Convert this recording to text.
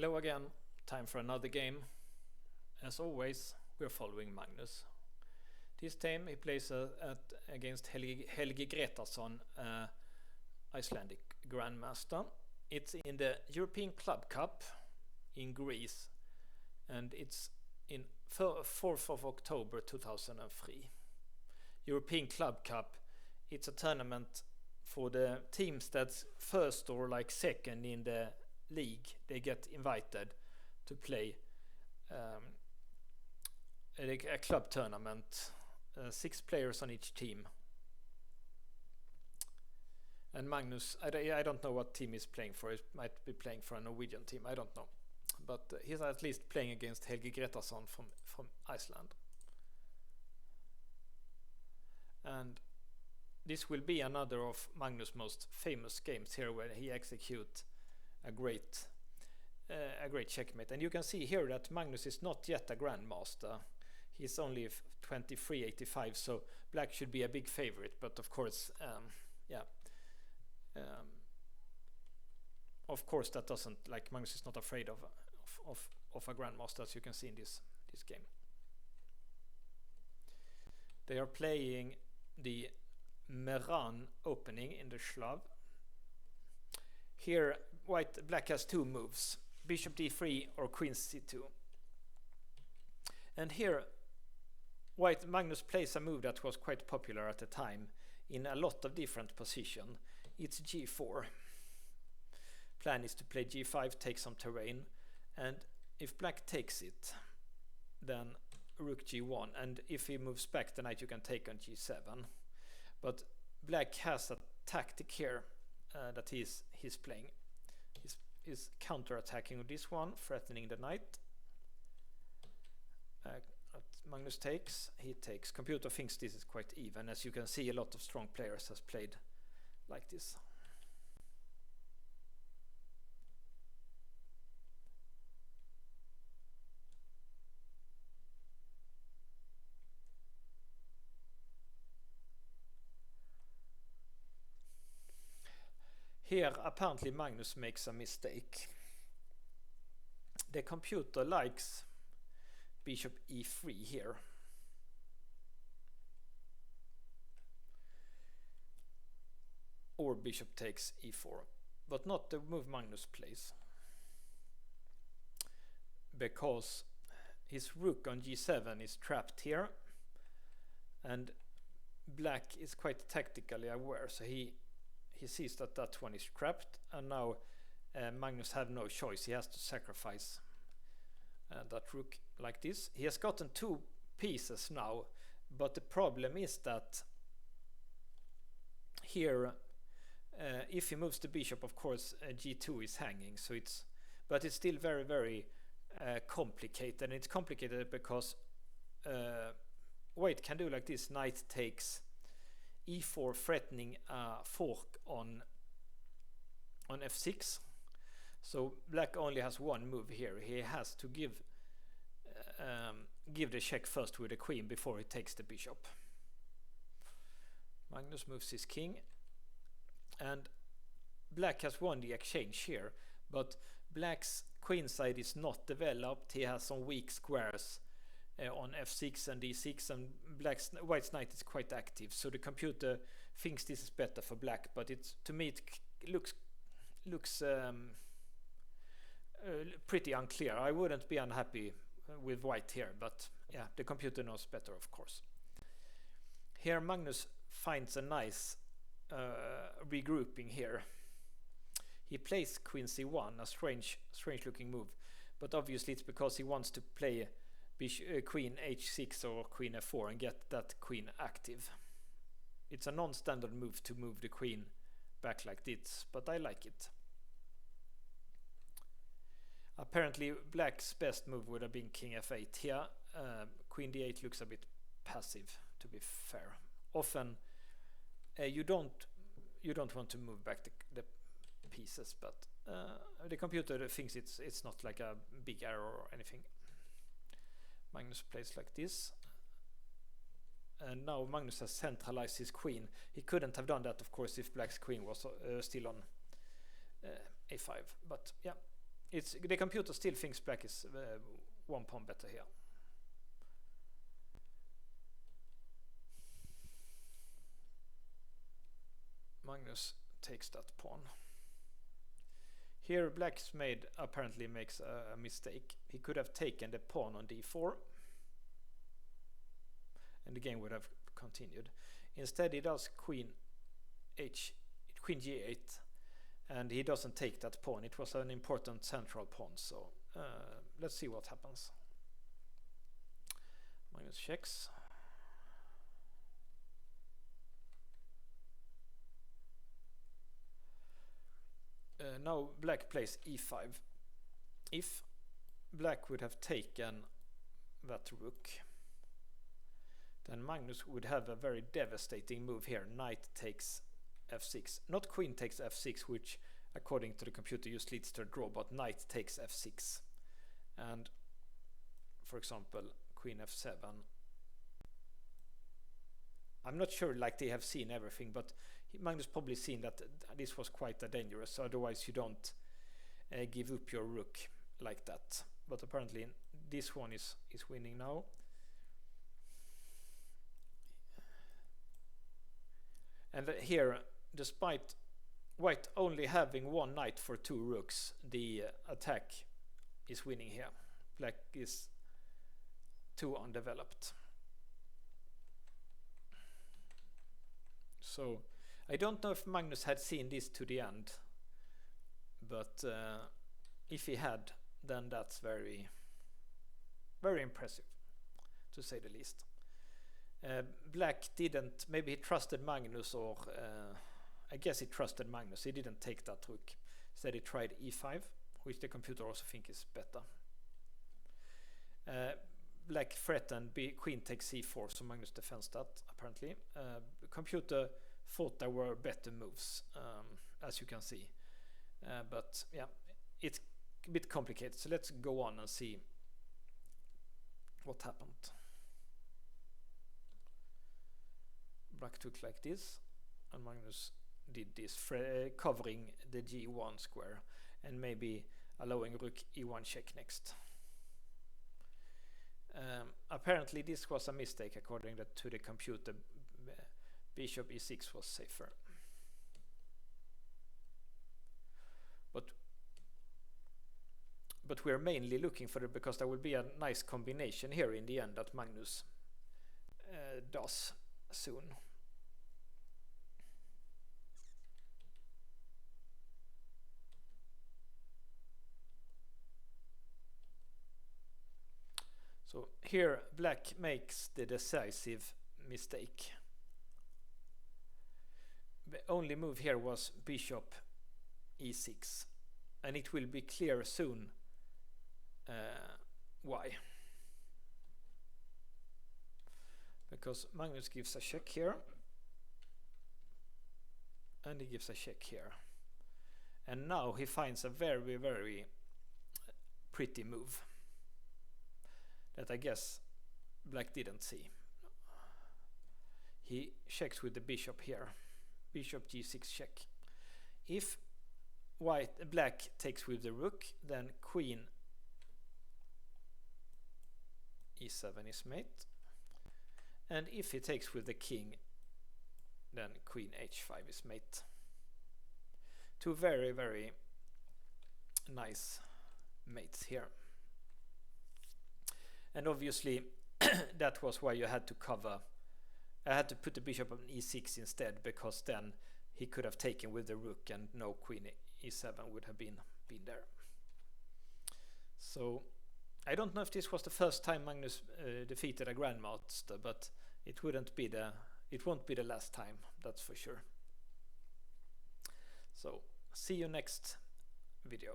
Hello again, time for another game. As always, we're following Magnus. This time he plays against Helgi Gretarsson, Icelandic Grandmaster. It's in the European Club Cup in Greece, and it's in 4th of October 2003. European Club Cup, it's a tournament for the teams that's first or like second in the league. They get invited to play a club tournament, 6 players on each team. And Magnus, I don't know what team he's playing for. He might be playing for a Norwegian team, I don't know. But he's at least playing against Helgi Gretarsson from Iceland. And this will be another of Magnus' most famous games here, where he executes a great checkmate. And you can see here that Magnus is not yet a Grandmaster. He's only 2385, so black should be a big favorite. But of course, of course that doesn't, like, Magnus is not afraid of a Grandmaster, as you can see in this game. They are playing the Meran opening in the Slav. Here black has 2 moves, bishop d3 or queen c2. And here Magnus plays a move that was quite popular at the time in a lot of different positions. It's g4. Plan is to play g5, take some terrain, and if black takes it, then rook g1, and if he moves back the knight, you can take on g7. But black has a tactic here that he's playing. He's counter-attacking with this one, threatening the knight. Magnus takes, he takes. Computer thinks this is quite even. As you can see, a lot of strong players has played like this. Here apparently Magnus makes a mistake. The computer likes bishop e3 here. Or bishop takes e4, but not the move Magnus plays, because his rook on g7 is trapped here, and black is quite tactically aware, so he sees that one is trapped, and now Magnus have no choice. He has to sacrifice that rook like this. He has gotten 2 pieces now, but the problem is that here if he moves the bishop, of course g2 is hanging, so it's still very, very complicated. And it's complicated because white can do like this: knight takes e4, threatening a fork on f6. So black only has one move here. He has to give the check first with the queen before he takes the bishop. Magnus moves his king, and black has won the exchange here, but black's queen side is not developed. He has some weak squares on f6 and d6, and white's knight is quite active, so the computer thinks this is better for black, but to me it looks pretty unclear. I wouldn't be unhappy with white here, but yeah, the computer knows better, of course. Here Magnus finds a nice regrouping here. He plays queen c1, a strange looking move, but obviously it's because he wants to play queen h6 or queen f4 and get that queen active. It's a non-standard move to move the queen back like this, but I like it. Apparently black's best move would have been king f8 here. Queen d8 looks a bit passive, to be fair. Often you don't want to move back the pieces, but the computer thinks it's not like a big error or anything. Magnus plays like this, and now Magnus has centralized his queen. He couldn't have done that, of course, if black's queen was still on a5, but yeah, the computer still thinks black is 1 pawn better here. Magnus takes that pawn. Here black's apparently makes a mistake. He could have taken the pawn on d4 and the game would have continued. Instead he does queen g8 and he doesn't take that pawn. It was an important central pawn, so let's see what happens. Magnus checks. Now black plays e5. If black would have taken that rook, then Magnus would have a very devastating move here. Knight takes f6. Not queen takes f6, which according to the computer just leads to a draw, but knight takes f6. And for example, queen f7. I'm not sure like they have seen everything, but Magnus probably seen that this was quite dangerous, otherwise you don't give up your rook like that. But apparently this one is winning now. And here, despite white only having one knight for 2 rooks, the attack is winning here. Black is too undeveloped. So I don't know if Magnus had seen this to the end, but if he had, then that's very, very impressive, to say the least. Black didn't, maybe he trusted Magnus, or I guess he trusted Magnus. He didn't take that rook. Instead he tried e5, which the computer also think is better. Black threatened queen takes c4, so Magnus defends that apparently. The computer thought there were better moves, as you can see. But yeah, it's a bit complicated, so let's go on and see what happened. Black took like this, and Magnus did this, covering the g1 square and maybe allowing rook e1 check next. Apparently this was a mistake according to the computer. Bishop e6 was safer. But we're mainly looking for it because there will be a nice combination here in the end that Magnus does soon. So here black makes the decisive mistake. The only move here was bishop e6, and it will be clear soon why. Because Magnus gives a check here, and he gives a check here. And now he finds a very, very pretty move that I guess black didn't see. He checks with the bishop here. Bishop g6 check. If black takes with the rook, then queen e7 is mate. And if he takes with the king, then queen h5 is mate. Two very, very nice mates here. And obviously that was why you had to cover. I had to put the bishop on e6 instead, because then he could have taken with the rook and no queen e7 would have been there. So I don't know if this was the first time Magnus defeated a Grandmaster, but it won't be the last time, that's for sure. So see you next video.